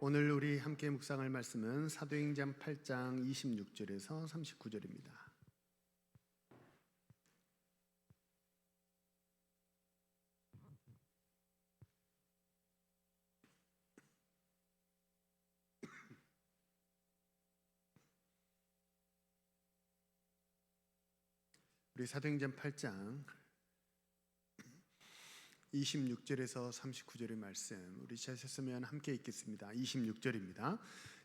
오늘 우리 함께 묵상할 말씀은 사도행전 8장 26절에서 39절입니다. 우리 사도행전 8장 26절에서 39절의 말씀 우리 찾으셨으면 함께 읽겠습니다. 26절입니다.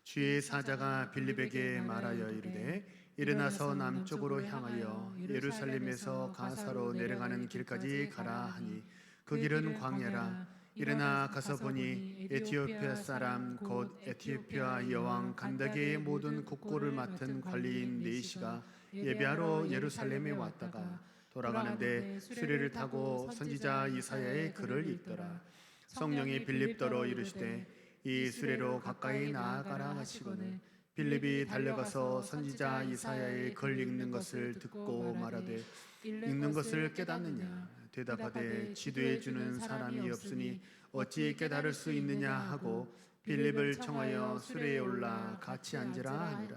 주의 사자가 빌립에게 말하여 이르되 일어나서 남쪽으로 향하여 예루살렘에서 가사로 내려가는 길까지 가라 하니 그 길은 광야라. 일어나 가서 보니 에티오피아 사람 곧 에티오피아 여왕 간다게의 모든 국고를 맡은 관리인 네시가 예배하러 예루살렘에 왔다가 돌아가는데 수레를 타고 선지자 이사야의 글을 읽더라. 성령이 빌립더러 이르시되 이 수레로 가까이 나아가라 하시거늘 빌립이 달려가서 선지자 이사야의 글 읽는 것을 듣고 말하되 읽는 것을 깨닫느냐 대답하되 지도해 주는 사람이 없으니 어찌 깨달을 수 있느냐 하고 빌립을 청하여 수레에 올라 같이 앉으라 하니라.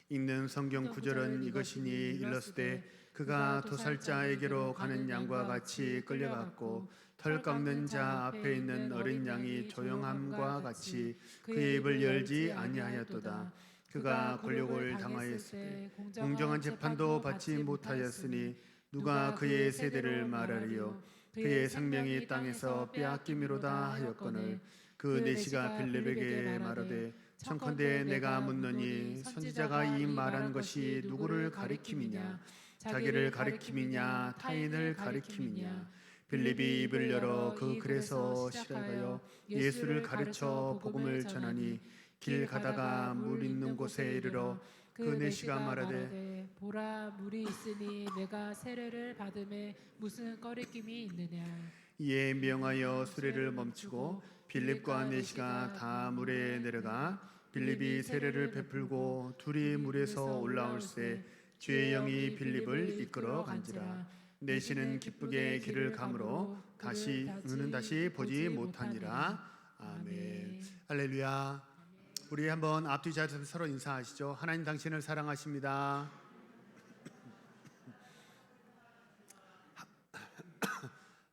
읽는 성경 구절은 이것이니 일러스되 그가 도살자에게로 가는 양과 같이 끌려갔고 털 깎는 자 앞에 있는 어린 양이 조용함과 같이 그의 입을 열지 아니하였도다. 그가 굴욕을 당하였을 때 공정한 재판도 받지 못하였으니 누가 그의 세대를 말하리요. 그의 생명이 땅에서 빼앗김이로다 하였거늘 그 네시가 빌립에게 말하되 청컨대 내가 묻노니 선지자가 이 말한 것이 누구를 가리킴이냐 자기를 가리킴이냐 타인을 가리킴이냐. 빌립이 입을 열어 그 글에서 시작하여 예수를 가르쳐 복음을 전하니 길 가다가 물 있는 곳에 이르러 그 네시가 말하되 보라 물이 있으니 내가 세례를 받음에 무슨 꺼리낌이 있느냐. 이에 명하여 수레를 멈추고 빌립과 네시가 다 물에 내려가 빌립이 세례를 베풀고 둘이 물에서 올라올세 주의 영이 빌립을 이끌어 간지라. 네시는 기쁘게 길을 가므로 그는 다시 보지 못하니라. 아멘. 할렐루야. 우리 한번 앞뒤 자리에서 서로 인사하시죠. 하나님 당신을 사랑하십니다.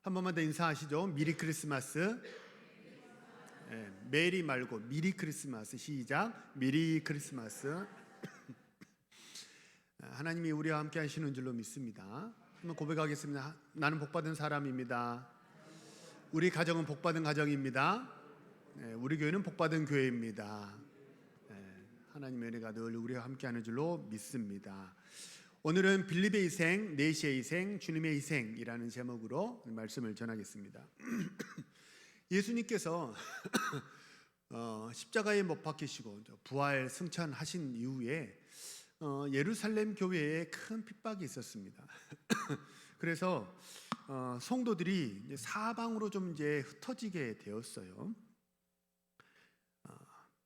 한 번만 더 인사하시죠. 미리 크리스마스. 메리 말고 미리 크리스마스. 시작. 미리 크리스마스. 하나님이 우리와 함께 하시는 줄로 믿습니다. 한번 고백하겠습니다. 나는 복받은 사람입니다. 우리 가정은 복받은 가정입니다. 우리 교회는 복받은 교회입니다. 하나님의 은혜가 늘 우리와 함께하는 줄로 믿습니다. 오늘은 빌립의 희생, 네시의 희생, 주님의 희생이라는 제목으로 말씀을 전하겠습니다. 예수님께서 십자가에 못 박히시고 부활 승천하신 이후에 예루살렘 교회에 큰 핍박이 있었습니다. 그래서 성도들이 이제 사방으로 좀 이제 흩어지게 되었어요.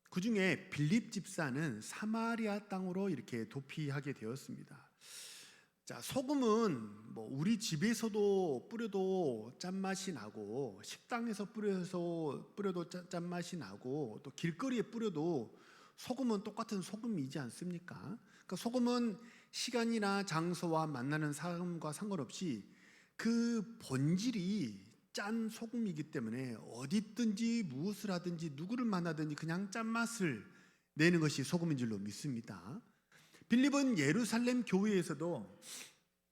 그 중에 빌립 집사는 사마리아 땅으로 이렇게 도피하게 되었습니다. 자, 소금은 뭐 우리 집에서도 뿌려도 짠맛이 나고 식당에서 뿌려도 짠맛이 나고 또 길거리에 뿌려도 소금은 똑같은 소금이지 않습니까? 그러니까 소금은 시간이나 장소와 만나는 사람과 상관없이 그 본질이 짠 소금이기 때문에 어디 있든지 무엇을 하든지 누구를 만나든지 그냥 짠맛을 내는 것이 소금인 줄로 믿습니다. 빌립은 예루살렘 교회에서도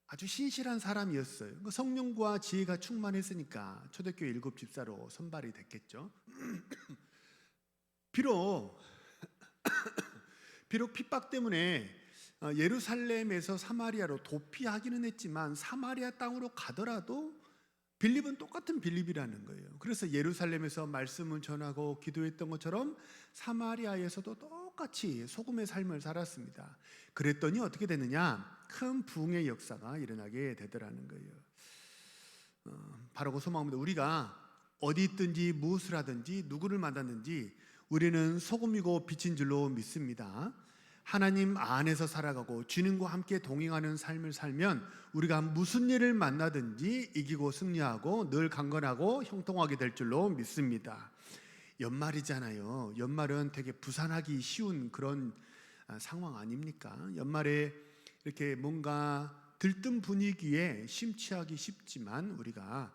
아주 신실한 사람이었어요. 성령과 지혜가 충만했으니까 초대교회 7 집사로 선발이 됐겠죠. 비록 핍박 때문에 예루살렘에서 사마리아로 도피하기는 했지만 사마리아 땅으로 가더라도 빌립은 똑같은 빌립이라는 거예요. 그래서 예루살렘에서 말씀을 전하고 기도했던 것처럼 사마리아에서도 똑같이 소금의 삶을 살았습니다. 그랬더니 어떻게 되느냐? 큰 부흥의 역사가 일어나게 되더라는 거예요. 바라고 소망합니다. 우리가 어디 있든지 무엇을 하든지 누구를 만났든지 우리는 소금이고 빛인 줄로 믿습니다. 하나님 안에서 살아가고 주님과 함께 동행하는 삶을 살면 우리가 무슨 일을 만나든지 이기고 승리하고 늘 강건하고 형통하게 될 줄로 믿습니다. 연말이잖아요. 연말은 되게 부산하기 쉬운 그런 상황 아닙니까? 연말에 이렇게 뭔가 들뜬 분위기에 심취하기 쉽지만 우리가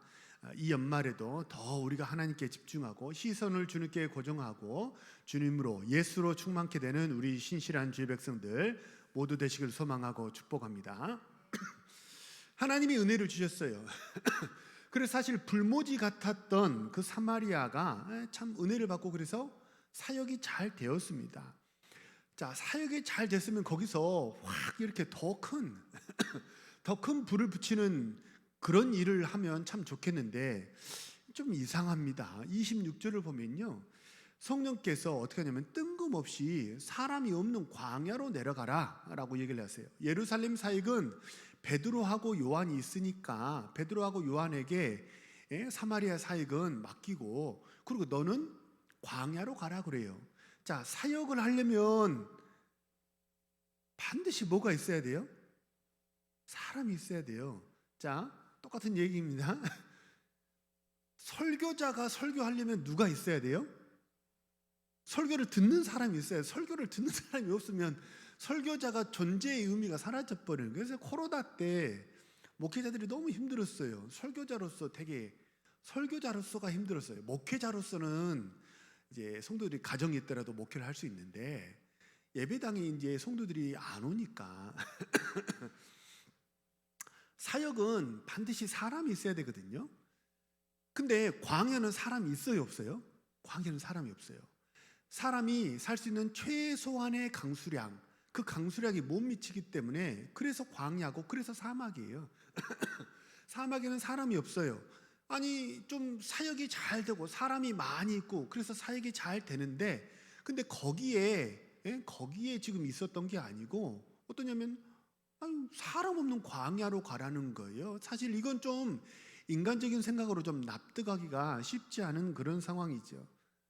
이 연말에도 더 우리가 하나님께 집중하고 시선을 주님께 고정하고 주님으로 예수로 충만케 되는 우리 신실한 주의 백성들 모두 되시길 소망하고 축복합니다. 하나님이 은혜를 주셨어요. 그래서 사실 불모지 같았던 그 사마리아가 참 은혜를 받고 그래서 사역이 잘 되었습니다. 자, 사역이 잘 됐으면 거기서 확 이렇게 더 큰 불을 붙이는 그런 일을 하면 참 좋겠는데 좀 이상합니다. 26절을 보면요, 성령께서 어떻게 하냐면 뜬금없이 사람이 없는 광야로 내려가라 라고 얘기를 하세요. 예루살렘 사역은 베드로하고 요한이 있으니까 베드로하고 요한에게 사마리아 사역은 맡기고, 그리고 너는 광야로 가라 그래요. 자, 사역을 하려면 반드시 뭐가 있어야 돼요? 사람이 있어야 돼요. 자, 똑같은 얘기입니다. 설교자가 설교하려면 누가 있어야 돼요? 설교를 듣는 사람이 있어요. 설교를 듣는 사람이 없으면 설교자가 존재의 의미가 사라져버려요. 그래서 코로나 때 목회자들이 너무 힘들었어요. 설교자로서가 힘들었어요. 목회자로서는 이제 성도들이 가정이 있더라도 목회를 할 수 있는데 예배당에 이제 성도들이 안 오니까 사역은 반드시 사람이 있어야 되거든요. 근데 광야는 사람이 있어요, 없어요? 광야는 사람이 없어요. 사람이 살 수 있는 최소한의 강수량, 그 강수량이 못 미치기 때문에 그래서 광야고 그래서 사막이에요. 사막에는 사람이 없어요. 아니 좀 사역이 잘 되고 사람이 많이 있고 그래서 사역이 잘 되는데, 근데 거기에 지금 있었던 게 아니고 어떠냐면 사람 없는 광야로 가라는 거예요. 사실 이건 좀 인간적인 생각으로 좀 납득하기가 쉽지 않은 그런 상황이죠.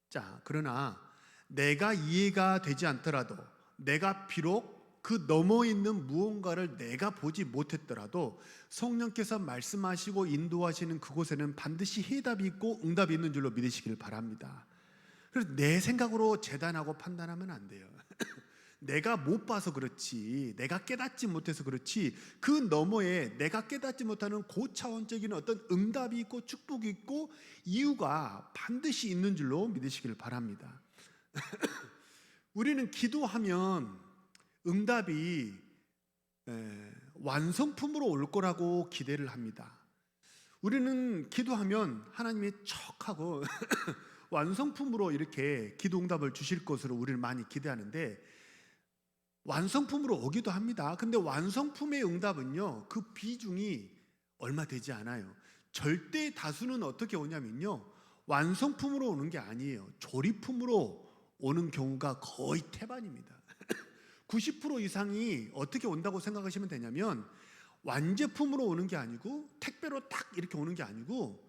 자, 그러나 내가 이해가 되지 않더라도, 내가 비록 그 너머 있는 무언가를 내가 보지 못했더라도 성령께서 말씀하시고 인도하시는 그곳에는 반드시 해답이 있고 응답이 있는 줄로 믿으시길 바랍니다. 그래서 내 생각으로 재단하고 판단하면 안 돼요. 내가 못 봐서 그렇지, 내가 깨닫지 못해서 그렇지, 그 너머에 내가 깨닫지 못하는 고차원적인 어떤 응답이 있고 축복이 있고 이유가 반드시 있는 줄로 믿으시길 바랍니다. 우리는 기도하면 응답이 완성품으로 올 거라고 기대를 합니다. 우리는 기도하면 하나님이 척하고 완성품으로 이렇게 기도 응답을 주실 것으로 우리는 많이 기대하는데, 완성품으로 오기도 합니다. 근데 완성품의 응답은요, 그 비중이 얼마 되지 않아요. 절대 다수는 어떻게 오냐면요, 완성품으로 오는 게 아니에요. 조립품으로 오는 경우가 거의 태반입니다. 90% 이상이 어떻게 온다고 생각하시면 되냐면, 완제품으로 오는 게 아니고 택배로 딱 이렇게 오는 게 아니고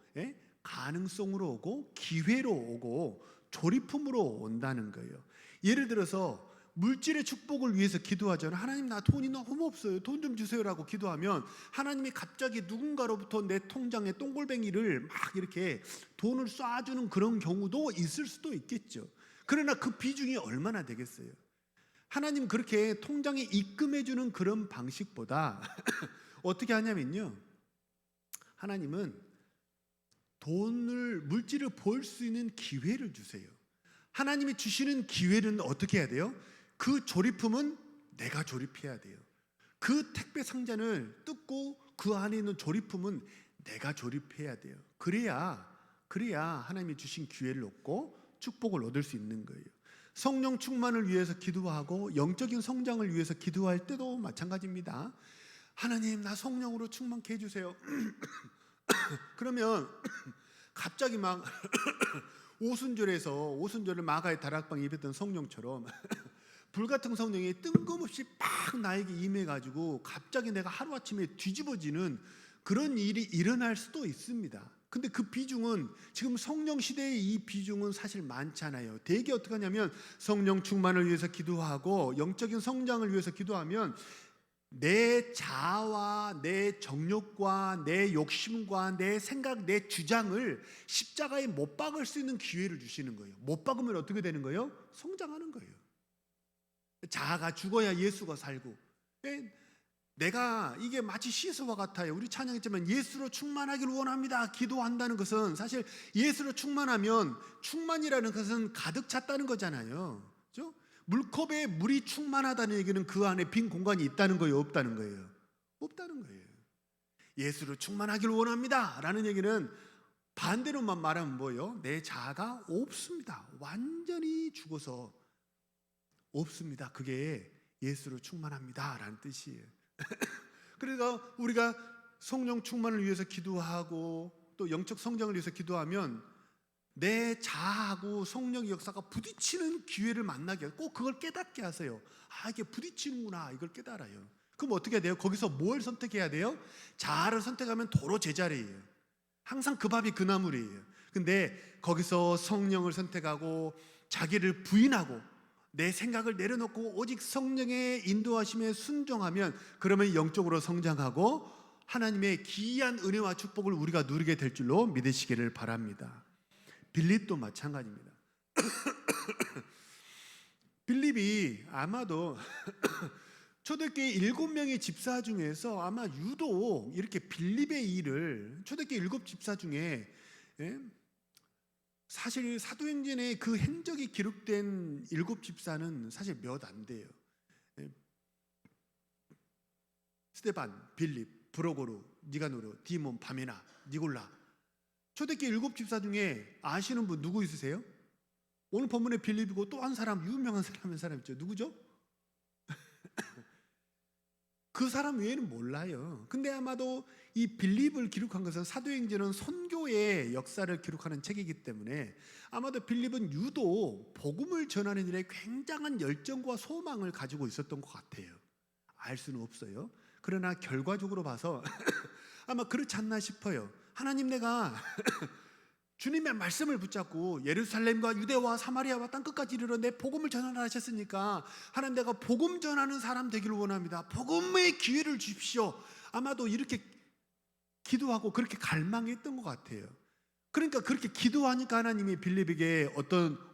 가능성으로 오고 기회로 오고 조립품으로 온다는 거예요. 예를 들어서 물질의 축복을 위해서 기도하잖아요. 하나님, 나 돈이 너무 없어요, 돈 좀 주세요라고 기도하면 하나님이 갑자기 누군가로부터 내 통장에 똥골뱅이를 막 이렇게 돈을 쏴주는 그런 경우도 있을 수도 있겠죠. 그러나 그 비중이 얼마나 되겠어요? 하나님 그렇게 통장에 입금해주는 그런 방식보다 어떻게 하냐면요, 하나님은 물질을 벌 수 있는 기회를 주세요. 하나님이 주시는 기회는 어떻게 해야 돼요? 그 조립품은 내가 조립해야 돼요. 그 택배 상자를 뜯고 그 안에 있는 조립품은 내가 조립해야 돼요. 그래야 하나님이 주신 기회를 얻고 축복을 얻을 수 있는 거예요. 성령 충만을 위해서 기도하고 영적인 성장을 위해서 기도할 때도 마찬가지입니다. 하나님, 나 성령으로 충만케 해주세요. 그러면 갑자기 막 오순절을 마가의 다락방에 입혔던 성령처럼 불같은 성령이 뜬금없이 막 나에게 임해가지고 갑자기 내가 하루아침에 뒤집어지는 그런 일이 일어날 수도 있습니다. 근데 그 비중은, 지금 성령 시대의 이 비중은 사실 많잖아요. 대개 어떻게 하냐면 성령 충만을 위해서 기도하고 영적인 성장을 위해서 기도하면 내 자아와 내 정욕과 내 욕심과 내 생각, 내 주장을 십자가에 못 박을 수 있는 기회를 주시는 거예요. 못 박으면 어떻게 되는 거예요? 성장하는 거예요. 자아가 죽어야 예수가 살고. 내가 이게 마치 시서와 같아요. 우리 찬양했지만 예수로 충만하기를 원합니다. 기도한다는 것은 사실 예수로 충만하면, 충만이라는 것은 가득 찼다는 거잖아요. 그렇죠? 물컵에 물이 충만하다는 얘기는 그 안에 빈 공간이 있다는 거예요, 없다는 거예요? 없다는 거예요. 예수로 충만하기를 원합니다 라는 얘기는 반대로만 말하면 뭐예요? 내 자아가 없습니다. 완전히 죽어서 없습니다. 그게 예수로 충만합니다 라는 뜻이에요. 그러니까 우리가 성령 충만을 위해서 기도하고 또 영적 성장을 위해서 기도하면 내 자아하고 성령의 역사가 부딪히는 기회를 만나게 하고 꼭 그걸 깨닫게 하세요. 아, 이게 부딪히는구나, 이걸 깨달아요. 그럼 어떻게 해야 돼요? 거기서 뭘 선택해야 돼요? 자아를 선택하면 도로 제자리예요. 항상 그 밥이 그 나물이에요. 근데 거기서 성령을 선택하고 자기를 부인하고 내 생각을 내려놓고 오직 성령의 인도하심에 순종하면, 그러면 영적으로 성장하고 하나님의 기이한 은혜와 축복을 우리가 누리게 될 줄로 믿으시기를 바랍니다. 빌립도 마찬가지입니다. 빌립이 아마도 초대교회 7명의 집사 중에서 아마 유독 이렇게 빌립의 일을, 초대교회 7집사 중에 사실 사도행전에 그 행적이 기록된 7집사는 사실 몇 안 돼요. 스데반, 빌립, 브로고루, 니가노르, 디몬, 바메나, 니골라. 초대교회 7집사 중에 아시는 분 누구 있으세요? 오늘 본문에 빌립이고 또 한 사람, 유명한 사람 한 사람 있죠. 누구죠? 그 사람 외에는 몰라요. 근데 아마도 이 빌립을 기록한 것은, 사도행전은 선교의 역사를 기록하는 책이기 때문에 아마도 빌립은 유독 복음을 전하는 일에 굉장한 열정과 소망을 가지고 있었던 것 같아요. 알 수는 없어요. 그러나 결과적으로 봐서 아마 그렇지 않나 싶어요. 하나님, 내가 주님의 말씀을 붙잡고 예루살렘과 유대와 사마리아와 땅끝까지 이르러 내 복음을 전하라 하셨으니까 하나님, 내가 복음 전하는 사람 되기를 원합니다. 복음의 기회를 주십시오. 아마도 이렇게 기도하고 그렇게 갈망했던 것 같아요. 그러니까 그렇게 기도하니까 하나님이 빌립에게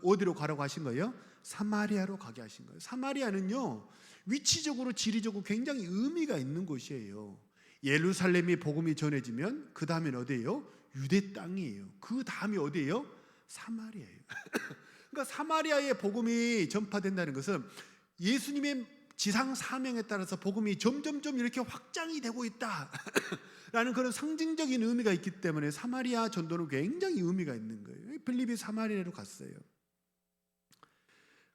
어디로 가라고 하신 거예요? 사마리아로 가게 하신 거예요. 사마리아는요, 위치적으로 지리적으로 굉장히 의미가 있는 곳이에요. 예루살렘이 복음이 전해지면 그 다음엔 어디예요? 유대 땅이에요. 그 다음이 어디예요? 사마리아예요. 그러니까 사마리아의 복음이 전파된다는 것은 예수님의 지상 사명에 따라서 복음이 점점점 이렇게 확장이 되고 있다 라는 그런 상징적인 의미가 있기 때문에 사마리아 전도는 굉장히 의미가 있는 거예요. 빌립이 사마리아로 갔어요.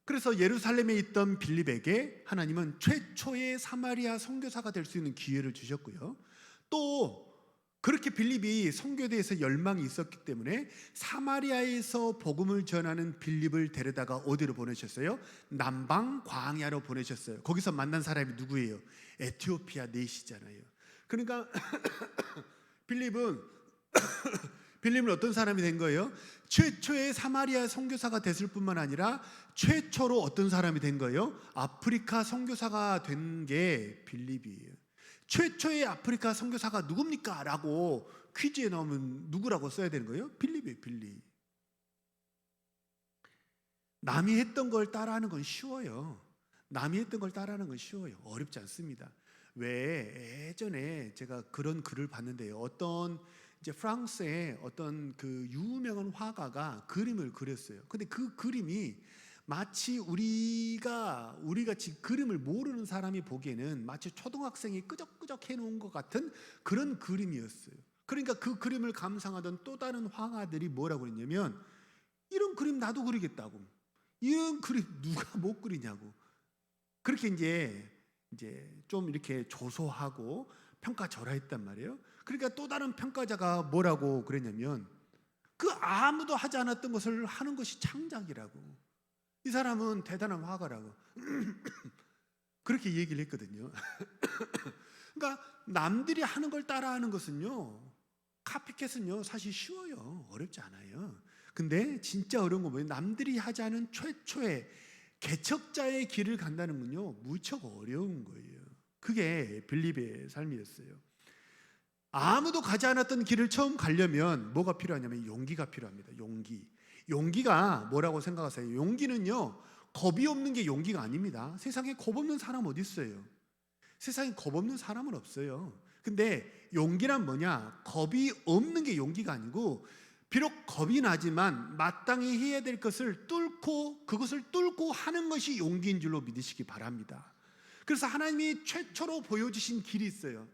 그래서 예루살렘에 있던 빌립에게 하나님은 최초의 사마리아 선교사가 될 수 있는 기회를 주셨고요. 또 그렇게 빌립이 선교에 대해서 열망이 있었기 때문에 사마리아에서 복음을 전하는 빌립을 데려다가 어디로 보내셨어요? 남방 광야로 보내셨어요. 거기서 만난 사람이 누구예요? 에티오피아 내시잖아요. 그러니까 빌립은 어떤 사람이 된 거예요? 최초의 사마리아 선교사가 됐을 뿐만 아니라 최초로 어떤 사람이 된 거예요? 아프리카 선교사가 된 게 빌립이에요. 최초의 아프리카 선교사가 누굽니까? 라고 퀴즈에 나오면 누구라고 써야 되는 거예요? 빌립이에요, 빌립. 남이 했던 걸 따라하는 건 쉬워요. 남이 했던 걸 따라하는 건 쉬워요. 어렵지 않습니다. 왜 예전에 제가 그런 글을 봤는데요. 어떤 이제 프랑스의 어떤 그 유명한 화가가 그림을 그렸어요. 근데 그 그림이 마치 우리가 지금 그림을 모르는 사람이 보기에는 마치 초등학생이 끄적끄적 해놓은 것 같은 그런 그림이었어요. 그러니까 그 그림을 감상하던 또 다른 화가들이 뭐라고 했냐면, 이런 그림 나도 그리겠다고, 이런 그림 누가 못 그리냐고, 그렇게 이제 좀 이렇게 조소하고 평가절하했단 말이에요. 그러니까 또 다른 평가자가 뭐라고 그랬냐면, 그 아무도 하지 않았던 것을 하는 것이 창작이라고, 이 사람은 대단한 화가라고 그렇게 얘기를 했거든요. 그러니까 남들이 하는 걸 따라하는 것은요, 카피캣은요 사실 쉬워요. 어렵지 않아요. 근데 진짜 어려운 건 뭐예요? 남들이 하지 않은 최초의 개척자의 길을 간다는 건요 무척 어려운 거예요. 그게 빌립의 삶이었어요. 아무도 가지 않았던 길을 처음 가려면 뭐가 필요하냐면 용기가 필요합니다. 용기가 뭐라고 생각하세요? 용기는요, 겁이 없는 게 용기가 아닙니다. 세상에 겁 없는 사람 어디 있어요? 세상에 겁 없는 사람은 없어요. 근데 용기란 뭐냐? 겁이 없는 게 용기가 아니고, 비록 겁이 나지만 마땅히 해야 될 것을 그것을 뚫고 하는 것이 용기인 줄로 믿으시기 바랍니다. 그래서 하나님이 최초로 보여주신 길이 있어요.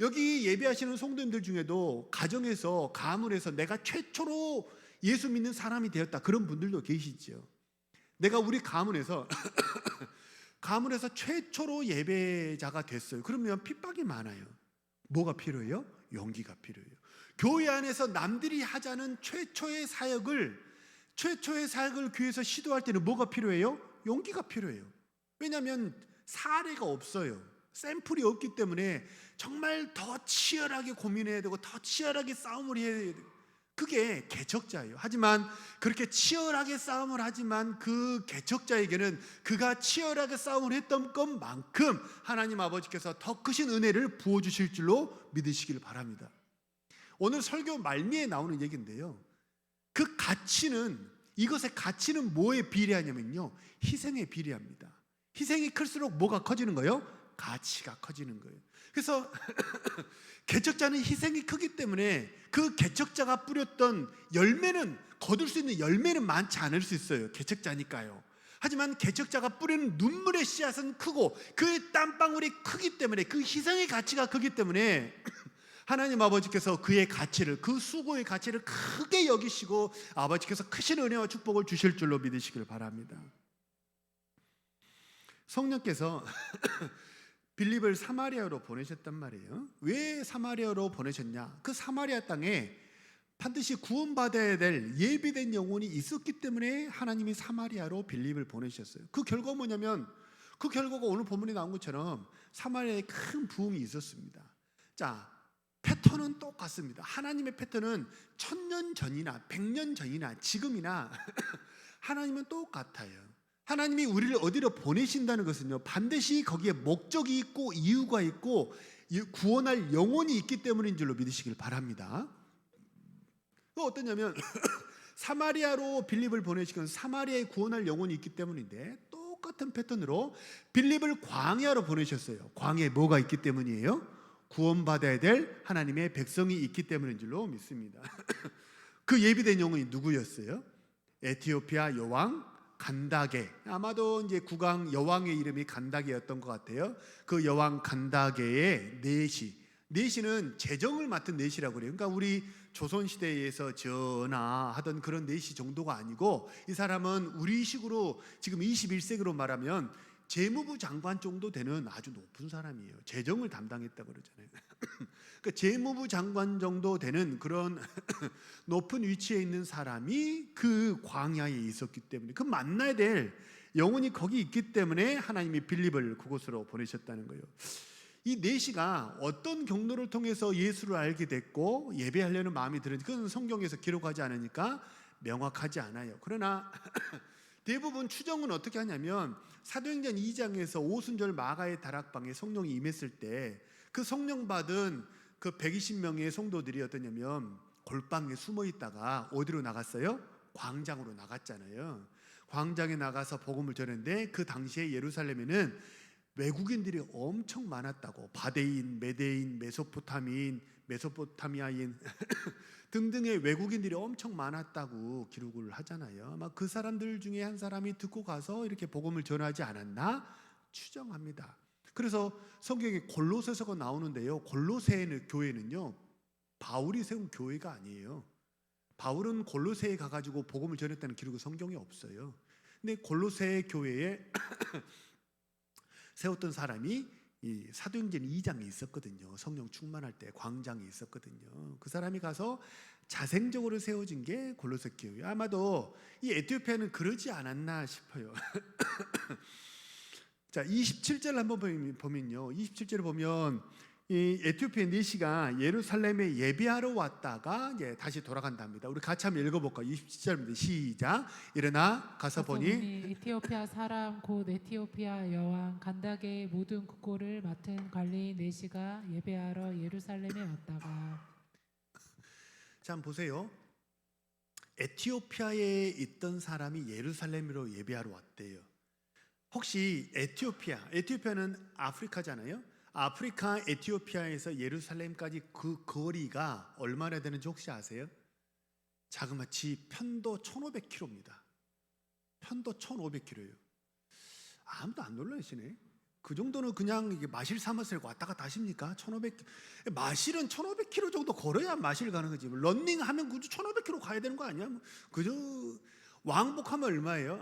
여기 예배하시는 성도님들 중에도 가정에서, 가문에서 내가 최초로 예수 믿는 사람이 되었다, 그런 분들도 계시죠. 내가 우리 가문에서 최초로 예배자가 됐어요. 그러면 핍박이 많아요. 뭐가 필요해요? 용기가 필요해요. 교회 안에서 남들이 하자는 최초의 사역을 교회에서 시도할 때는 뭐가 필요해요? 용기가 필요해요. 왜냐하면 사례가 없어요. 샘플이 없기 때문에 정말 더 치열하게 고민해야 되고 더 치열하게 싸움을 해야 돼요. 그게 개척자예요. 하지만 그렇게 치열하게 싸움을 하지만 그 개척자에게는 그가 치열하게 싸움을 했던 것만큼 하나님 아버지께서 더 크신 은혜를 부어주실 줄로 믿으시길 바랍니다. 오늘 설교 말미에 나오는 얘기인데요, 그 가치는, 이것의 가치는 뭐에 비례하냐면요, 희생에 비례합니다. 희생이 클수록 뭐가 커지는 거예요? 가치가 커지는 거예요. 그래서 개척자는 희생이 크기 때문에 그 개척자가 뿌렸던 열매는, 거둘 수 있는 열매는 많지 않을 수 있어요. 개척자니까요. 하지만 개척자가 뿌리는 눈물의 씨앗은 크고 그 땀방울이 크기 때문에, 그 희생의 가치가 크기 때문에 하나님 아버지께서 그의 가치를, 그 수고의 가치를 크게 여기시고 아버지께서 크신 은혜와 축복을 주실 줄로 믿으시길 바랍니다. 성령께서 빌립을 사마리아로 보내셨단 말이에요. 왜 사마리아로 보내셨냐? 그 사마리아 땅에 반드시 구원받아야 될 예비된 영혼이 있었기 때문에 하나님이 사마리아로 빌립을 보내셨어요. 그 결과가 뭐냐면, 그 결과가 오늘 본문에 나온 것처럼 사마리아에 큰 부흥이 있었습니다. 자, 패턴은 똑같습니다. 하나님의 패턴은 1000년 전이나 100년 전이나 지금이나 하나님은 똑같아요. 하나님이 우리를 어디로 보내신다는 것은요, 반드시 거기에 목적이 있고 이유가 있고 구원할 영혼이 있기 때문인 줄로 믿으시길 바랍니다. 또 어떠냐면 사마리아로 빌립을 보내시건 사마리아에 구원할 영혼이 있기 때문인데, 똑같은 패턴으로 빌립을 광야로 보내셨어요. 광야에 뭐가 있기 때문이에요? 구원받아야 될 하나님의 백성이 있기 때문인 줄로 믿습니다. 그 예비된 영혼이 누구였어요? 에티오피아 여왕 간다게. 아마도 이제 국왕 여왕의 이름이 간다게였던 것 같아요. 그 여왕 간다게의 내시는 재정을 맡은 내시라고 그래요. 그러니까 우리 조선시대에서 전하하던 그런 내시 정도가 아니고, 이 사람은 우리식으로 지금 21세기로 말하면 재무부 장관 정도 되는 아주 높은 사람이에요. 재정을 담당했다고 그러잖아요. 그러니까 재무부 장관 정도 되는 그런 높은 위치에 있는 사람이 그 광야에 있었기 때문에, 그 만나야 될 영혼이 거기 있기 때문에 하나님이 빌립을 그곳으로 보내셨다는 거예요. 이 내시가 어떤 경로를 통해서 예수를 알게 됐고 예배하려는 마음이 드는지, 그건 성경에서 기록하지 않으니까 명확하지 않아요. 그러나 대부분 추정은 어떻게 하냐면, 사도행전 2장에서 오순절 마가의 다락방에 성령이 임했을 때 그 성령 받은 그 120명의 성도들이 어떠냐면 골방에 숨어 있다가 어디로 나갔어요? 광장으로 나갔잖아요. 광장에 나가서 복음을 전했는데, 그 당시에 예루살렘에는 외국인들이 엄청 많았다고, 바데인, 메데인, 메소포타미아인 등등의 외국인들이 엄청 많았다고 기록을 하잖아요. 아마 그 사람들 중에 한 사람이 듣고 가서 이렇게 복음을 전하지 않았나 추정합니다. 그래서 성경에 골로새서가 나오는데요, 골로새 교회는요 바울이 세운 교회가 아니에요. 바울은 골로새에 가가지고 복음을 전했다는 기록이 성경에 없어요. 근데 골로새 교회에 세웠던 사람이 이 사도행전 2장에 있었거든요. 성령 충만할 때 광장에 있었거든요. 그 사람이 가서 자생적으로 세워진 게 골로새 교회. 아마도 이 에티오피아는 그러지 않았나 싶어요. 자, 27절 한번 보면요, 27절을 보면 이 에티오피아 내시가 예루살렘에 예배하러 왔다가 이제 다시 돌아간답니다. 우리 같이 한번 읽어볼까요? 27절입니다. 시작. 일어나 가서 보니 에티오피아 사람 곧 에티오피아 여왕 간다게의 모든 국고를 맡은 관리인 네시가 예배하러 예루살렘에 왔다가. 자, 한번 보세요. 에티오피아에 있던 사람이 예루살렘으로 예배하러 왔대요. 혹시 에티오피아는 아프리카잖아요. 아프리카 에티오피아에서 예루살렘까지 그 거리가 얼마나 되는지 혹시 아세요? 자그마치 편도 1,500km입니다. 편도 1,500km예요. 아무도 안 놀라시네. 그 정도는 그냥 이게 마실 삼아서 왔다 갔다 하십니까? 1,500. 마실은 1,500km 정도 걸어야 마실 가는 거지. 런닝하면 굳이 1,500km 가야 되는 거 아니야? 그저 왕복하면 얼마예요?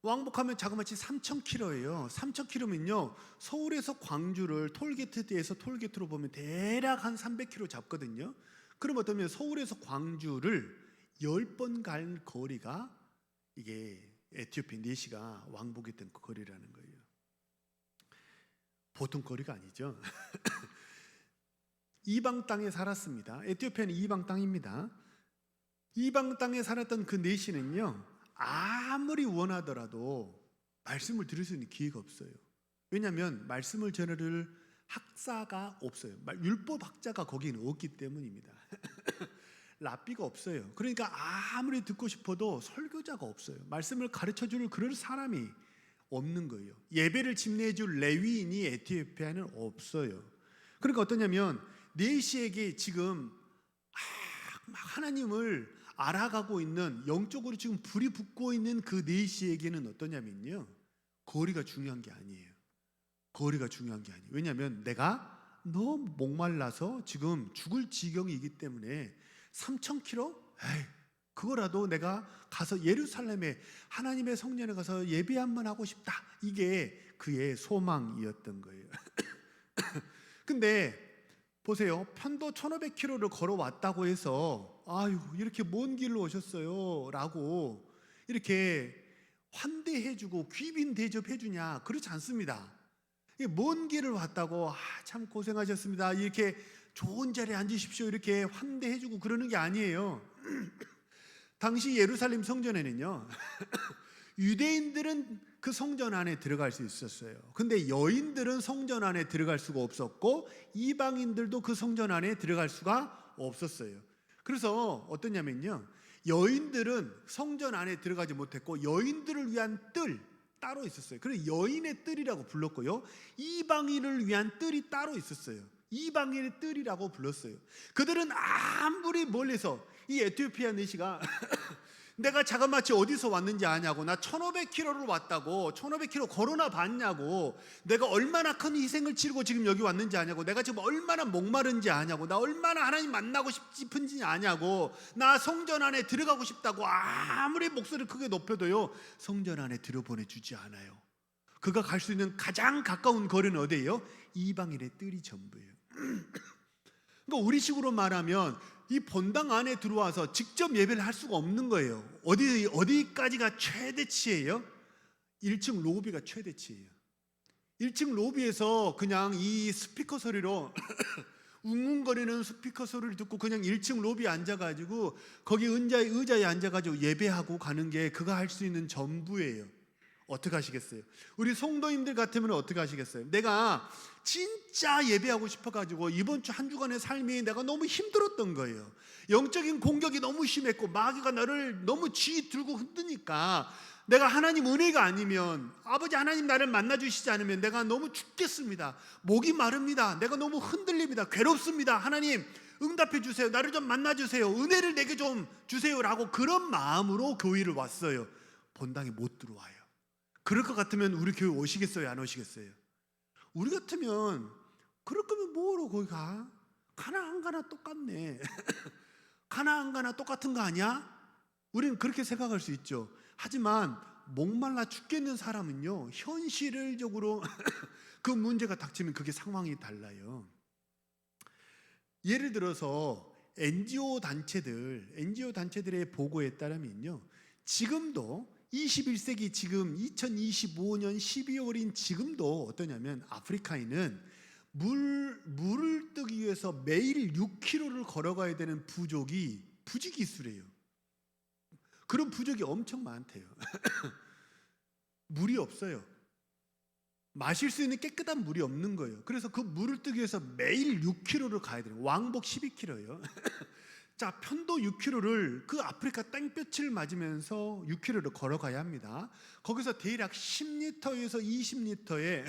왕복하면 자그마치 3,000km예요. 3,000km면요, 서울에서 광주를 톨게이트에서 톨게이트로 보면 대략 한 300km 잡거든요. 그럼 어떠면 서울에서 광주를 10번 갈 거리가 이게 에티오피아 네시가 왕복했던 그 거리라는 거예요. 보통 거리가 아니죠. 이방 땅에 살았습니다. 에티오피아는 이방 땅입니다. 이방 땅에 살았던 그 네시는요, 아무리 원하더라도 말씀을 들을 수 있는 기회가 없어요. 왜냐하면 말씀을 전할 학사가 없어요. 율법 학자가 거기는 없기 때문입니다. 랍비가 없어요. 그러니까 아무리 듣고 싶어도 설교자가 없어요. 말씀을 가르쳐줄 그럴 사람이 없는 거예요. 예배를 집례해줄 레위인이 에티오피아는 없어요. 그러니까 어떠냐면 네시에게 지금 하나님을 알아가고 있는, 영적으로 지금 불이 붙고 있는 그 네시에게는 어떠냐면요, 거리가 중요한 게 아니에요. 거리가 중요한 게 아니에요. 왜냐하면 내가 너무 목말라서 지금 죽을 지경이기 때문에 3,000km? 에이, 그거라도 내가 가서 예루살렘에 하나님의 성전에 가서 예배 한번 하고 싶다. 이게 그의 소망이었던 거예요. 근데 보세요. 편도 1,500km를 걸어왔다고 해서 아유, 이렇게 먼 길로 오셨어요 라고 이렇게 환대해주고 귀빈 대접해주냐? 그렇지 않습니다. 먼 길을 왔다고 참 고생하셨습니다, 이렇게 좋은 자리에 앉으십시오 이렇게 환대해주고 그러는 게 아니에요. 당시 예루살렘 성전에는요, 유대인들은 그 성전 안에 들어갈 수 있었어요. 근데 여인들은 성전 안에 들어갈 수가 없었고 이방인들도 그 성전 안에 들어갈 수가 없었어요. 그래서 어떠냐면요, 여인들은 성전 안에 들어가지 못했고 여인들을 위한 뜰 따로 있었어요. 그래서 여인의 뜰이라고 불렀고요, 이방인을 위한 뜰이 따로 있었어요. 이방인의 뜰이라고 불렀어요. 그들은 아무리 멀리서 이 에티오피아 네시가 내가 자그마치 어디서 왔는지 아냐고, 나 1,500km를 왔다고, 1,500km 걸어나 봤냐고, 내가 얼마나 큰 희생을 치르고 지금 여기 왔는지 아냐고, 내가 지금 얼마나 목마른지 아냐고, 나 얼마나 하나님 만나고 싶은지 아냐고, 나 성전 안에 들어가고 싶다고 아무리 목소리를 크게 높여도요, 성전 안에 들어보내주지 않아요. 그가 갈 수 있는 가장 가까운 거리는 어디예요? 이방인의 뜰이 전부예요. 그러니까 우리식으로 말하면 이 본당 안에 들어와서 직접 예배를 할 수가 없는 거예요. 어디까지가 최대치예요? 1층 로비가 최대치예요. 1층 로비에서 그냥 이 스피커 소리로 웅웅거리는 스피커 소리를 듣고 그냥 1층 로비에 앉아가지고 거기 의자에 앉아가지고 예배하고 가는 게 그가 할 수 있는 전부예요. 어떻게 하시겠어요? 우리 성도님들 같으면 어떻게 하시겠어요? 내가 진짜 예배하고 싶어가지고 이번 주 한 주간의 삶이 내가 너무 힘들었던 거예요. 영적인 공격이 너무 심했고 마귀가 나를 너무 쥐 들고 흔드니까 내가 하나님 은혜가 아니면, 아버지 하나님 나를 만나주시지 않으면 내가 너무 죽겠습니다. 목이 마릅니다. 내가 너무 흔들립니다. 괴롭습니다. 하나님 응답해 주세요. 나를 좀 만나주세요. 은혜를 내게 좀 주세요 라고 그런 마음으로 교회를 왔어요. 본당에 못 들어와요. 그럴 것 같으면 우리 교회 오시겠어요? 안 오시겠어요? 우리 같으면 그럴 거면 뭐로 거기 가? 가나 안 가나 똑같네. 가나 안 가나 똑같은 거 아니야? 우리는 그렇게 생각할 수 있죠. 하지만 목말라 죽겠는 사람은요, 현실적으로 그 문제가 닥치면 그게 상황이 달라요. 예를 들어서 NGO 단체들의 보고에 따르면요, 지금도 21세기 지금 2025년 12월인 지금도 어떠냐면 아프리카에는 물을 뜨기 위해서 매일 6km를 걸어가야 되는 부지기수래요. 그런 부족이 엄청 많대요. 물이 없어요. 마실 수 있는 깨끗한 물이 없는 거예요. 그래서 그 물을 뜨기 위해서 매일 6km를 가야 돼요. 왕복 12km예요. 자, 편도 6km를 그 아프리카 땡볕을 맞으면서 6km를 걸어가야 합니다. 거기서 대략 10리터에서 20리터의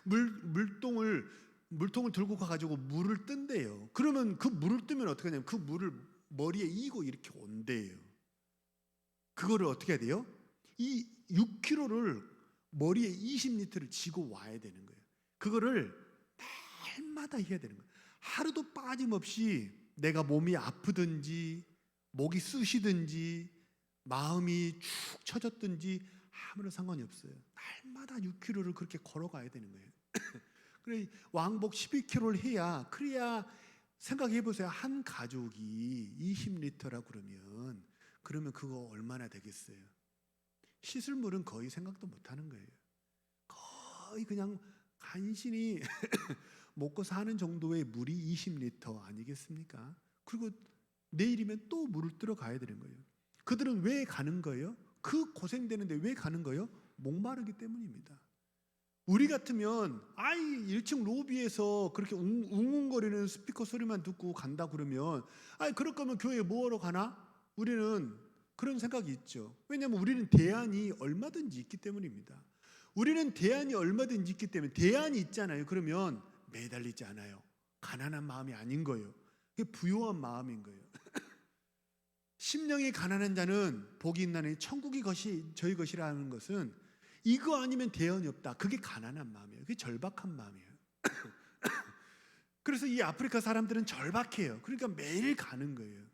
물통을 들고 가가지고 물을 뜬대요. 그러면 그 물을 뜨면 어떻게 하냐면 그 물을 머리에 이고 이렇게 온대요. 그거를 어떻게 해야 돼요? 이 6km를 머리에 20리터를 지고 와야 되는 거예요. 그거를 날마다 해야 되는 거예요. 하루도 빠짐없이 내가 몸이 아프든지 목이 쑤시든지 마음이 축 처졌든지 아무런 상관이 없어요. 날마다 6km를 그렇게 걸어가야 되는 거예요. 그래 왕복 12km를 해야 그래야 생각해 보세요. 한 가족이 20리터라 그러면 그거 얼마나 되겠어요? 씻을 물은 거의 생각도 못 하는 거예요. 거의 그냥 간신히 먹고 사는 정도의 물이 20리터 아니겠습니까? 그리고 내일이면 또 물을 뜨러 가야 되는 거예요. 그들은 왜 가는 거예요? 그 고생되는데 왜 가는 거예요? 목마르기 때문입니다. 우리 같으면 1층 로비에서 그렇게 웅웅거리는 스피커 소리만 듣고 간다 그러면 그럴 거면 교회에 뭐하러 가나? 우리는 그런 생각이 있죠. 왜냐하면 우리는 대안이 얼마든지 있기 때문입니다. 우리는 대안이 얼마든지 있기 때문에 대안이 있잖아요. 그러면 매달리지 않아요. 가난한 마음이 아닌 거예요. 그게 부요한 마음인 거예요. 심령이 가난한 자는 복이 있나니 천국이 저희 것이라는 것은 이거 아니면 대안이 없다. 그게 가난한 마음이에요. 그게 절박한 마음이에요. 그래서 이 아프리카 사람들은 절박해요. 그러니까 매일 가는 거예요.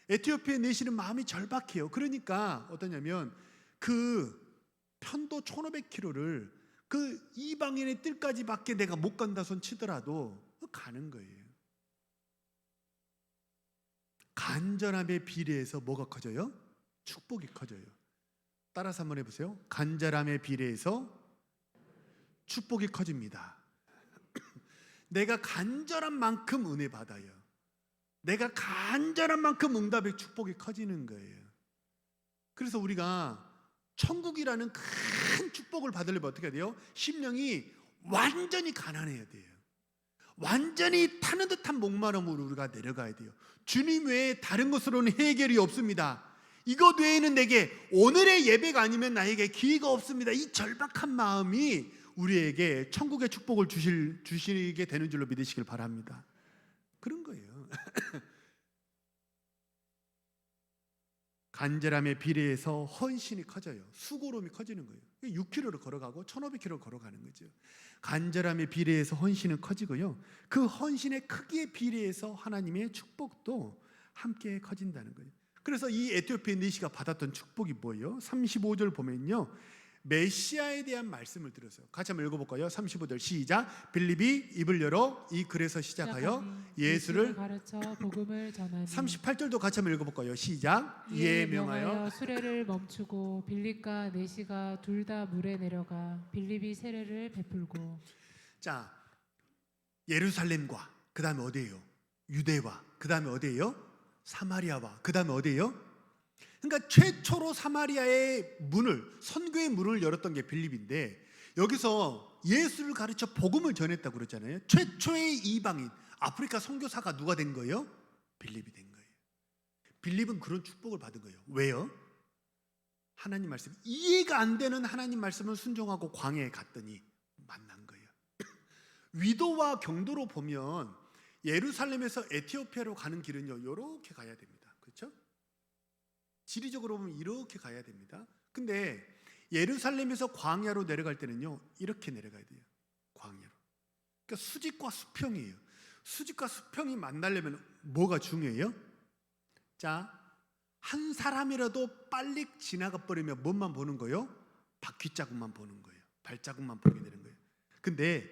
에티오피아에 내시는 마음이 절박해요. 그러니까 어떠냐면 그 편도 1500km를 그 이방인의 뜰까지밖에 내가 못 간다 손 치더라도 가는 거예요. 간절함에 비례해서 뭐가 커져요? 축복이 커져요. 따라서 한번 해보세요. 간절함에 비례해서 축복이 커집니다. 내가 간절한 만큼 은혜 받아요. 내가 간절한 만큼 응답의 축복이 커지는 거예요. 그래서 우리가 천국이라는 큰 축복을 받으려면 어떻게 해야 돼요? 심령이 완전히 가난해야 돼요. 완전히 타는 듯한 목마름으로 우리가 내려가야 돼요. 주님 외에 다른 것으로는 해결이 없습니다. 이것 외에는 내게 오늘의 예배가 아니면 나에게 기회가 없습니다. 이 절박한 마음이 우리에게 천국의 축복을 주시게 되는 줄로 믿으시길 바랍니다. 그런 거예요. 간절함에 비례해서 헌신이 커져요. 수고로움이 커지는 거예요. 6km를 걸어가고 1500km를 걸어가는 거죠. 간절함에 비례해서 헌신은 커지고요. 그 헌신의 크기에 비례해서 하나님의 축복도 함께 커진다는 거예요. 그래서 이 에티오피아 니시가 받았던 축복이 뭐예요? 35절 보면요, 메시아에 대한 말씀을 들었어요. 같이 한번 읽어볼까요? 35절 시작. 빌립이 입을 열어 이 글에서 시작하여 예수를 가르쳐 복음을 전하니. 38절도 같이 한번 읽어볼까요? 시작. 이에 명하여 수레를 멈추고 빌립과 네시가 둘 다 물에 내려가 빌립이 세례를 베풀고. 자, 예루살렘과 그 다음에 어디예요? 유대와 그 다음에 어디예요? 사마리아와 그 다음에 어디예요? 그러니까 최초로 사마리아의 문을, 선교의 문을 열었던 게 빌립인데, 여기서 예수를 가르쳐 복음을 전했다고 그랬잖아요. 최초의 이방인 아프리카 선교사가 누가 된 거예요? 빌립이 된 거예요. 빌립은 그런 축복을 받은 거예요. 왜요? 하나님 말씀, 이해가 안 되는 하나님 말씀을 순종하고 광야에 갔더니 만난 거예요. 위도와 경도로 보면 예루살렘에서 에티오피아로 가는 길은요, 이렇게 가야 됩니다. 그렇죠? 지리적으로 보면 이렇게 가야 됩니다. 근데 예루살렘에서 광야로 내려갈 때는요, 이렇게 내려가야 돼요. 광야로. 그러니까 수직과 수평이에요. 수직과 수평이 만나려면 뭐가 중요해요? 자, 한 사람이라도 빨리 지나가 버리면 뭐만 보는 거예요? 바퀴 자국만 보는 거예요. 발자국만 보게 되는 거예요. 근데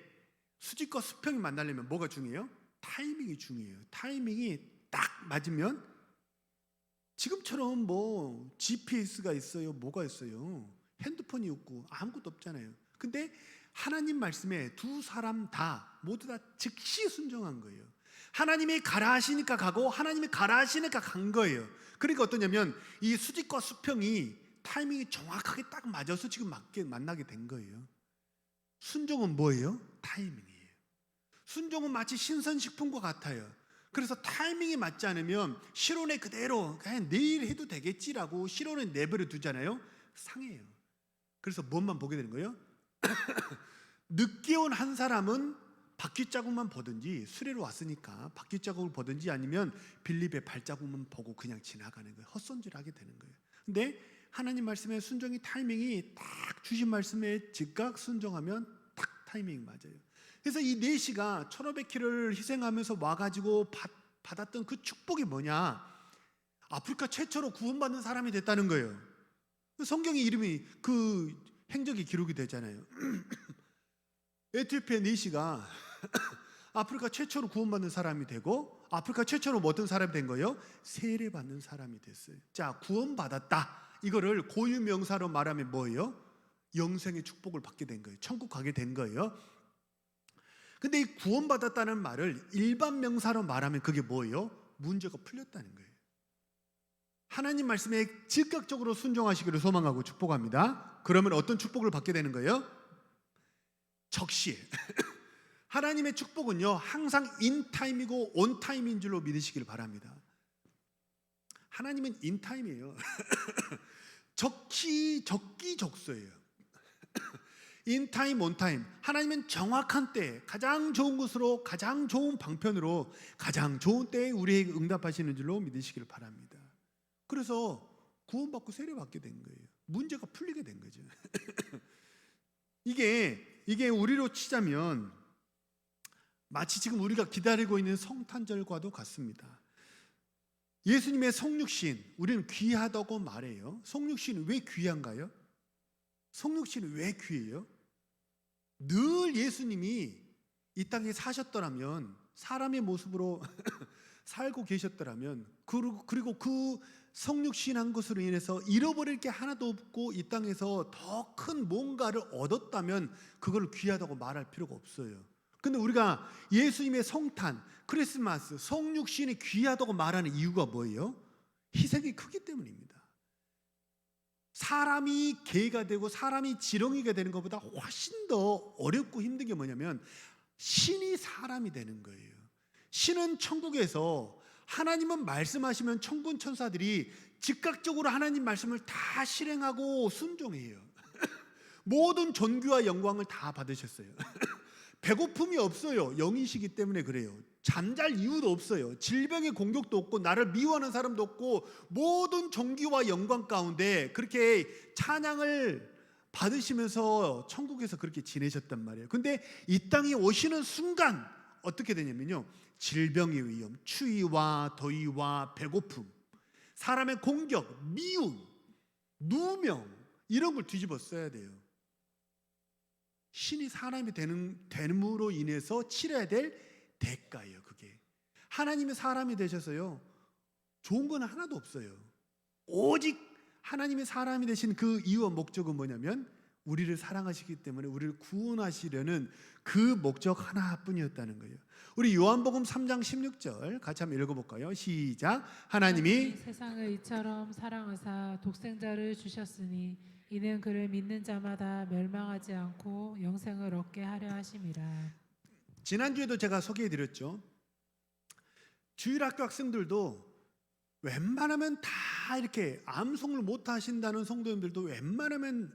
수직과 수평이 만나려면 뭐가 중요해요? 타이밍이 중요해요. 타이밍이 딱 맞으면, 지금처럼 뭐 GPS가 있어요, 뭐가 있어요, 핸드폰이 없고 아무것도 없잖아요. 근데 하나님 말씀에 두 사람 다 모두 다 즉시 순종한 거예요. 하나님이 가라 하시니까 가고 하나님이 가라 하시니까 간 거예요. 그러니까 어떠냐면 이 수직과 수평이 타이밍이 정확하게 딱 맞아서 지금 만나게 된 거예요. 순종은 뭐예요? 타이밍이에요. 순종은 마치 신선식품과 같아요. 그래서 타이밍이 맞지 않으면 실온에 그대로 그냥 내일 해도 되겠지라고 실온에 내버려 두잖아요. 상해요. 그래서 뭐만 보게 되는 거예요? 늦게 온 한 사람은 바퀴 자국만 보든지, 수레로 왔으니까 바퀴 자국을 보든지 아니면 빌립의 발자국만 보고 그냥 지나가는 거예요. 헛손질하게 되는 거예요. 근데 하나님 말씀에 순종이 타이밍이 딱 주신 말씀에 즉각 순종하면 딱 타이밍이 맞아요. 그래서 이 네시가 1500km를 희생하면서 와가지고 받았던 그 축복이 뭐냐? 아프리카 최초로 구원받는 사람이 됐다는 거예요. 성경의 이름이 그 행적이 기록이 되잖아요. 에티오피아 네시가 아프리카 최초로 구원받는 사람이 되고 아프리카 최초로 뭐 어떤 사람이 된 거예요? 세례받는 사람이 됐어요. 자, 구원받았다. 이거를 고유명사로 말하면 뭐예요? 영생의 축복을 받게 된 거예요. 천국 가게 된 거예요. 근데 이 구원받았다는 말을 일반 명사로 말하면 그게 뭐예요? 문제가 풀렸다는 거예요. 하나님 말씀에 즉각적으로 순종하시기를 소망하고 축복합니다. 그러면 어떤 축복을 받게 되는 거예요? 적시. 하나님의 축복은요 항상 인타임이고 온타임인 줄로 믿으시길 바랍니다. 하나님은 인타임이에요. 적기적소예요. 인타임 온타임. 하나님은 정확한 때에 가장 좋은 곳으로 가장 좋은 방편으로 가장 좋은 때에 우리에게 응답하시는 줄로 믿으시길 바랍니다. 그래서 구원받고 세례받게 된 거예요. 문제가 풀리게 된 거죠. 이게 우리로 치자면 마치 지금 우리가 기다리고 있는 성탄절과도 같습니다. 예수님의 성육신, 우리는 귀하다고 말해요. 성육신은 왜 귀한가요? 성육신은 왜 귀해요? 늘 예수님이 이 땅에 사셨더라면, 사람의 모습으로 살고 계셨더라면, 그리고 그 성육신한 것으로 인해서 잃어버릴 게 하나도 없고 이 땅에서 더 큰 뭔가를 얻었다면 그걸 귀하다고 말할 필요가 없어요. 근데 우리가 예수님의 성탄, 크리스마스, 성육신이 귀하다고 말하는 이유가 뭐예요? 희생이 크기 때문입니다. 사람이 개가 되고 사람이 지렁이가 되는 것보다 훨씬 더 어렵고 힘든 게 뭐냐면 신이 사람이 되는 거예요. 신은 천국에서 하나님은 말씀하시면 천군 천사들이 즉각적으로 하나님 말씀을 다 실행하고 순종해요. 모든 존귀와 영광을 다 받으셨어요. 배고픔이 없어요. 영이시기 때문에 그래요. 잠잘 이유도 없어요. 질병의 공격도 없고 나를 미워하는 사람도 없고 모든 존귀와 영광 가운데 그렇게 찬양을 받으시면서 천국에서 그렇게 지내셨단 말이에요. 근데 이 땅에 오시는 순간 어떻게 되냐면요, 질병의 위험, 추위와 더위와 배고픔, 사람의 공격, 미움, 누명 이런 걸 뒤집어 써야 돼요. 신이 사람이 됨으로 인해서 치러야 될 대가예요. 그게 하나님의 사람이 되셔서요 좋은 건 하나도 없어요. 오직 하나님의 사람이 되신 그 이유와 목적은 뭐냐면 우리를 사랑하시기 때문에 우리를 구원하시려는 그 목적 하나뿐이었다는 거예요. 우리 요한복음 3장 16절 같이 한번 읽어볼까요? 시작. 하나님이 세상을 이처럼 사랑하사 독생자를 주셨으니 이는 그를 믿는 자마다 멸망하지 않고 영생을 얻게 하려 하심이라. 지난주에도 제가 소개해드렸죠. 주일학교 학생들도 웬만하면 다 이렇게 암송을 못하신다는 성도님들도 웬만하면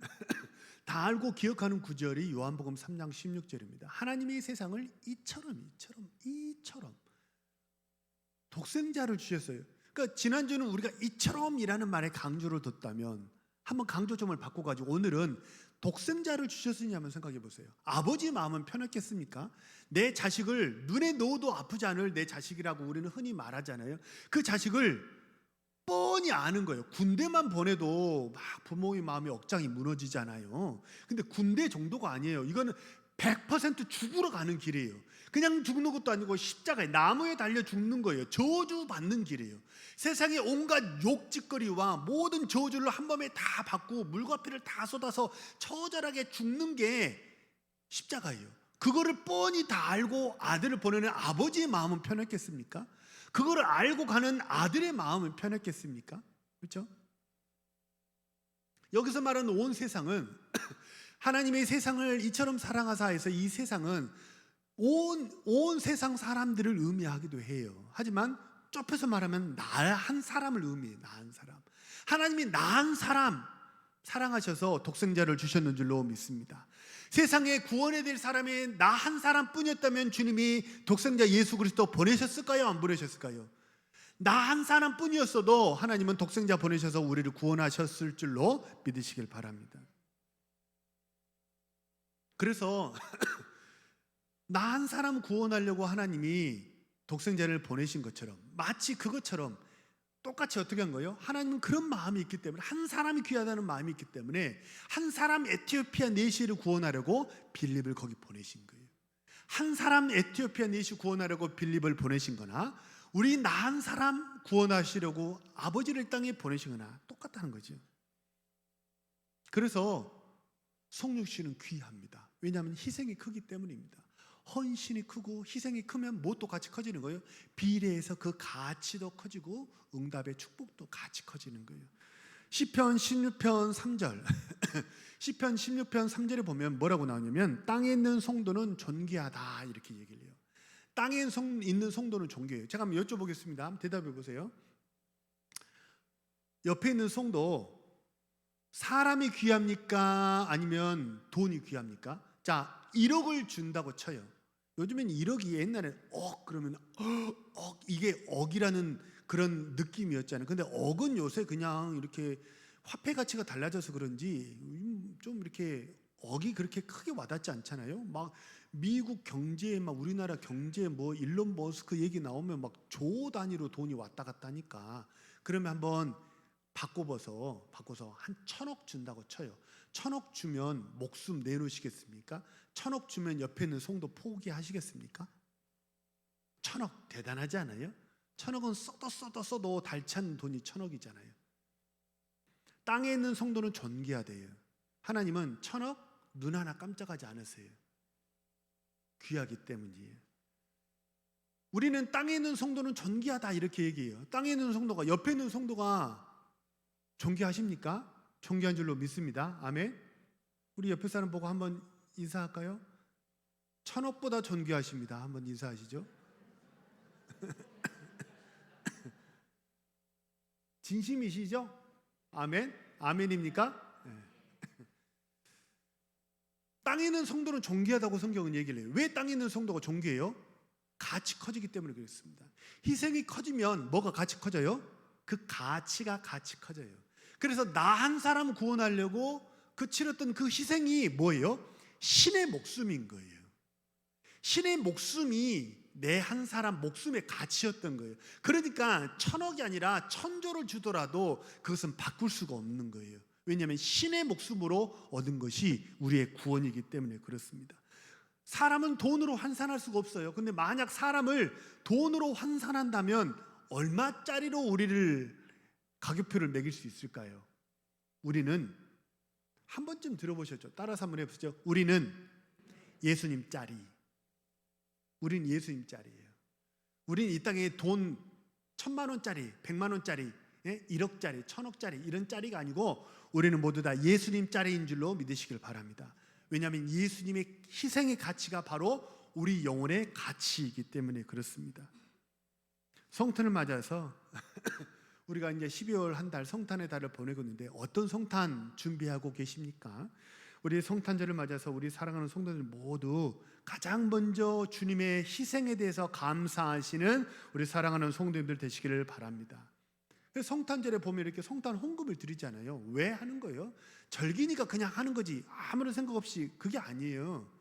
다 알고 기억하는 구절이 요한복음 3장 16절입니다. 하나님이 세상을 이처럼 독생자를 주셨어요. 그러니까 지난주는 우리가 이처럼이라는 말에 강조를 뒀다면 한번 강조점을 바꿔가지고 오늘은 독생자를 주셨으니 한번 생각해 보세요. 아버지 마음은 편했겠습니까? 내 자식을 눈에 넣어도 아프지 않을 내 자식이라고 우리는 흔히 말하잖아요. 그 자식을 뻔히 아는 거예요. 군대만 보내도 막 부모의 마음이 억장이 무너지잖아요. 근데 군대 정도가 아니에요. 이거는 100% 죽으러 가는 길이에요. 그냥 죽는 것도 아니고 십자가에 나무에 달려 죽는 거예요. 저주받는 길이에요. 세상의 온갖 욕짓거리와 모든 저주를 한 번에 다 받고 물과 피를 다 쏟아서 처절하게 죽는 게 십자가예요. 그거를 뻔히 다 알고 아들을 보내는 아버지의 마음은 편했겠습니까? 그거를 알고 가는 아들의 마음은 편했겠습니까? 그렇죠? 여기서 말하는 온 세상은 하나님의 세상을 이처럼 사랑하사 해서 이 세상은 온 세상 사람들을 의미하기도 해요. 하지만 좁혀서 말하면 나 한 사람을 의미해요. 나 한 사람. 하나님이 나 한 사람 사랑하셔서 독생자를 주셨는 줄로 믿습니다. 세상에 구원에 될 사람이 나 한 사람뿐이었다면 주님이 독생자 예수 그리스도 보내셨을까요? 안 보내셨을까요? 나 한 사람뿐이었어도 하나님은 독생자 보내셔서 우리를 구원하셨을 줄로 믿으시길 바랍니다. 그래서 나 한 사람 구원하려고 하나님이 독생자를 보내신 것처럼, 마치 그것처럼 똑같이 어떻게 한 거예요? 하나님은 그런 마음이 있기 때문에, 한 사람이 귀하다는 마음이 있기 때문에 한 사람 에티오피아 내시를 구원하려고 빌립을 거기 보내신 거예요. 한 사람 에티오피아 내시 구원하려고 빌립을 보내신 거나 우리 나 한 사람 구원하시려고 아버지를 땅에 보내신 거나 똑같다는 거죠. 그래서 송육신은 귀합니다. 왜냐하면 희생이 크기 때문입니다. 헌신이 크고 희생이 크면 무엇도 같이 커지는 거예요. 비례해서 그 가치도 커지고 응답의 축복도 같이 커지는 거예요. 시편 16편 3절 시편 16편 3절에 보면 뭐라고 나오냐면 땅에 있는 성도는 존귀하다 이렇게 얘기를 해요. 땅에 있는 성도는 존귀해요. 제가 한번 여쭤보겠습니다. 한번 대답해 보세요. 옆에 있는 성도 사람이 귀합니까? 아니면 돈이 귀합니까? 자, 1억을 준다고 쳐요. 요즘엔 1억이 옛날에 그러면 이게 억이라는 그런 느낌이었잖아요. 근데 억은 요새 그냥 이렇게 화폐 가치가 달라져서 그런지 좀 이렇게 억이 그렇게 크게 와닿지 않잖아요. 막 미국 경제에 막 우리나라 경제 뭐 일론 머스크 얘기 나오면 막 조 단위로 돈이 왔다 갔다 하니까 그러면 한번 바꿔서 한 1,000억 준다고 쳐요. 1,000억 주면 목숨 내놓으시겠습니까? 1,000억 주면 옆에 있는 성도 포기하시겠습니까? 1,000억 대단하지 않아요? 1,000억은 써도 닳지 않는 돈이 1,000억이잖아요. 땅에 있는 성도는 존귀하대요. 하나님은 1,000억 눈 하나 깜짝하지 않으세요. 귀하기 때문이에요. 우리는 땅에 있는 성도는 존귀하다 이렇게 얘기해요. 땅에 있는 성도가, 옆에 있는 성도가 존귀하십니까? 존귀한 줄로 믿습니다. 아멘. 우리 옆에 사람 보고 한번 인사할까요? 1,000억보다 존귀하십니다. 한번 인사하시죠. 진심이시죠? 아멘. 아멘입니까? 네. 땅에 있는 성도는 존귀하다고 성경은 얘기를 해요. 왜 땅에 있는 성도가 존귀해요? 같이 커지기 때문에 그렇습니다. 희생이 커지면 뭐가 같이 커져요? 그 가치가 같이 커져요. 그래서 나 한 사람 구원하려고 그 치렀던 그 희생이 뭐예요? 신의 목숨인 거예요. 신의 목숨이 내 한 사람 목숨의 가치였던 거예요. 그러니까 1,000억이 아니라 1,000조를 주더라도 그것은 바꿀 수가 없는 거예요. 왜냐하면 신의 목숨으로 얻은 것이 우리의 구원이기 때문에 그렇습니다. 사람은 돈으로 환산할 수가 없어요. 근데 만약 사람을 돈으로 환산한다면 얼마짜리로 우리를 가격표를 매길 수 있을까요? 우리는 한 번쯤 들어보셨죠? 따라서 한번 해보시죠. 우리는 예수님짜리. 우린 예수님짜리예요. 우린 이 땅에 돈 1,000만 원짜리, 100만 원짜리, 1억짜리, 1,000억짜리 이런 짜리가 아니고 우리는 모두 다 예수님짜리인 줄로 믿으시길 바랍니다. 왜냐하면 예수님의 희생의 가치가 바로 우리 영혼의 가치이기 때문에 그렇습니다. 성탄을 맞아서 우리가 이제 12월 한 달 성탄의 달을 보내고 있는데 어떤 성탄 준비하고 계십니까? 우리 성탄절을 맞아서 우리 사랑하는 성도들 모두 가장 먼저 주님의 희생에 대해서 감사하시는 우리 사랑하는 성도님들 되시기를 바랍니다. 성탄절에 보면 이렇게 성탄 헌금을 드리잖아요. 왜 하는 거예요? 절기니까 그냥 하는 거지 아무런 생각 없이. 그게 아니에요.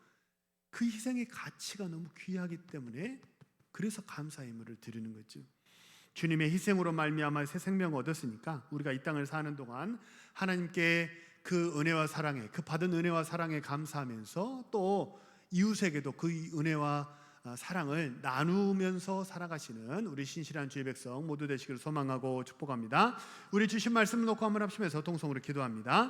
그 희생의 가치가 너무 귀하기 때문에 그래서 감사의 예물을 드리는 거죠. 주님의 희생으로 말미암아 새 생명을 얻었으니까 우리가 이 땅을 사는 동안 하나님께 그 은혜와 사랑에, 그 받은 은혜와 사랑에 감사하면서 또 이웃에게도 그 은혜와 사랑을 나누면서 살아가시는 우리 신실한 주의 백성 모두 되시기를 소망하고 축복합니다. 우리 주신 말씀을 놓고 한번 합심해서 통성으로 기도합니다.